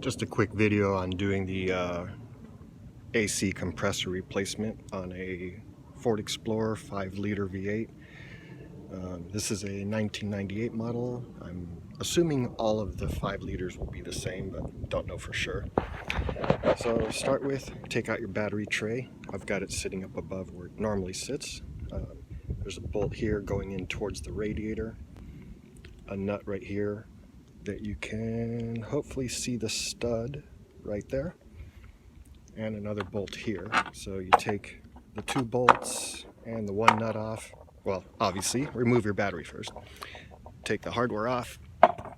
Just a quick video on doing the AC compressor replacement on a Ford Explorer 5-liter V8. This is a 1998 model. I'm assuming all of the 5 liters will be the same, but don't know for sure. So to start with, take out your battery tray. I've got it sitting up above where it normally sits. There's a bolt here going in towards the radiator, a nut right here that you can hopefully see the stud right there, and another bolt here. So you take the 2 bolts and the 1 nut off. Well, obviously remove your battery first, take the hardware off,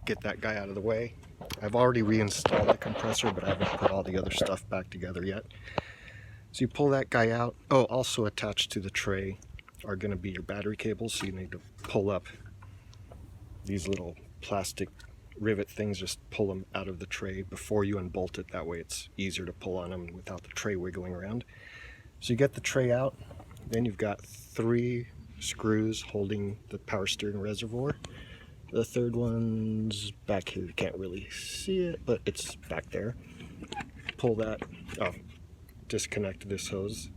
get that guy out of the way. I've already reinstalled the compressor, but I haven't put all the other stuff back together yet. So you pull that guy out. Oh, also attached to the tray are going to be your battery cables, so you need to pull up these little plastic rivet things. Just pull them out of the tray before you unbolt it. That way it's easier to pull on them without the tray wiggling around. So you get the tray out, then you've got 3 screws holding the power steering reservoir. The third one's back here. You can't really see it, but it's back there. Pull that, disconnect this hose.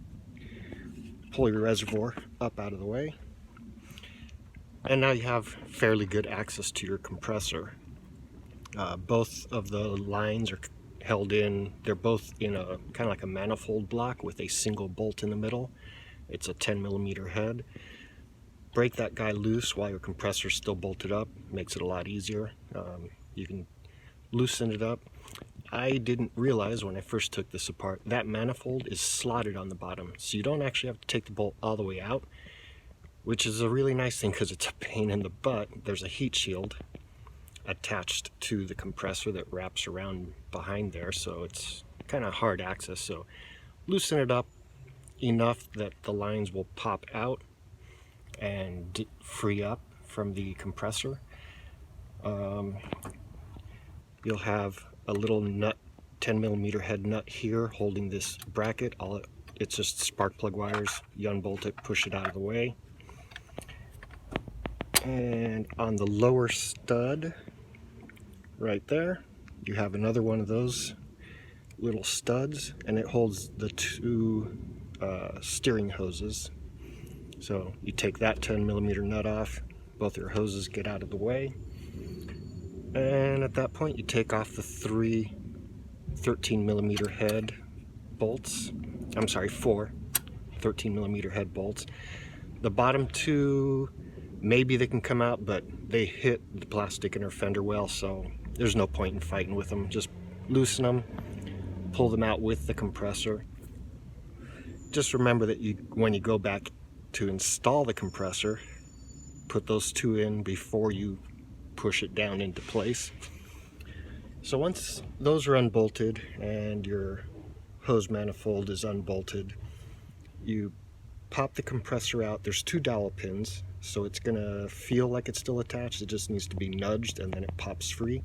Pull your reservoir up out of the way. And now you have fairly good access to your compressor. Both of the lines are held in, they're both in a kind of like a manifold block with a single bolt in the middle. It's a 10mm head. Break that guy loose while your compressor's still bolted up. Makes it a lot easier. You can loosen it up. I didn't realize when I first took this apart, that manifold is slotted on the bottom, so you don't actually have to take the bolt all the way out, which is a really nice thing because it's a pain in the butt. There's a heat shield attached to the compressor that wraps around behind there, so it's kind of hard access. So loosen it up enough that the lines will pop out and free up from the compressor. You'll have a little nut, 10mm head nut here holding this bracket. It's just spark plug wires. You unbolt it, push it out of the way. And on the lower stud right there, you have another one of those little studs, and it holds the 2 steering hoses. So you take that 10mm nut off, both your hoses get out of the way, and at that point you take off the 3 13mm head bolts. I'm sorry, 4 13mm head bolts. The bottom 2, maybe they can come out, but they hit the plastic inner fender well, so there's no point in fighting with them. Just loosen them, pull them out with the compressor. Just remember that when you go back to install the compressor, put those 2 in before you push it down into place. So once those are unbolted and your hose manifold is unbolted, you pop the compressor out. There's 2 dowel pins, so it's gonna feel like it's still attached. It just needs to be nudged and then it pops free.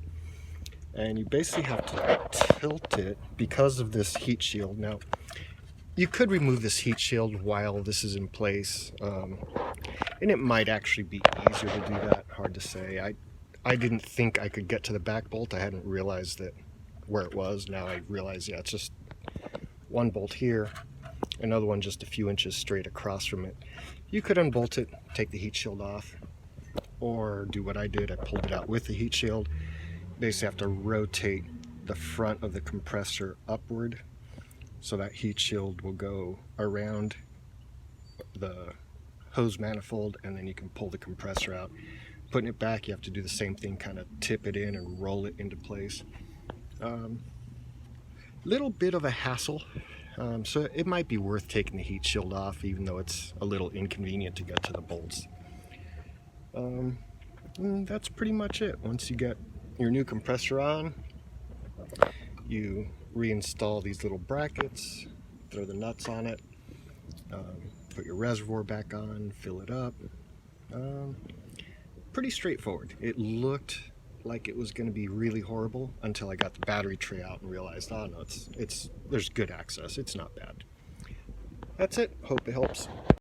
And you basically have to tilt it because of this heat shield. Now, you could remove this heat shield while this is in place, and it might actually be easier to do that. Hard to say. I didn't think I could get to the back bolt. I hadn't realized that where it was. Now I realize, yeah, it's just 1 bolt here, another one just a few inches straight across from it. You could unbolt it, take the heat shield off, or do what I did. I pulled it out with the heat shield. Basically have to rotate the front of the compressor upward, so that heat shield will go around the hose manifold, and then you can pull the compressor out. Putting it back, you have to do the same thing, kind of tip it in and roll it into place. Little bit of a hassle, so it might be worth taking the heat shield off, even though it's a little inconvenient to get to the bolts. That's pretty much it. Once you get your new compressor on, you reinstall these little brackets, throw the nuts on it, put your reservoir back on, fill it up. Pretty straightforward. It looked like it was going to be really horrible until I got the battery tray out and realized, oh no, there's good access. It's not bad. That's it. Hope it helps.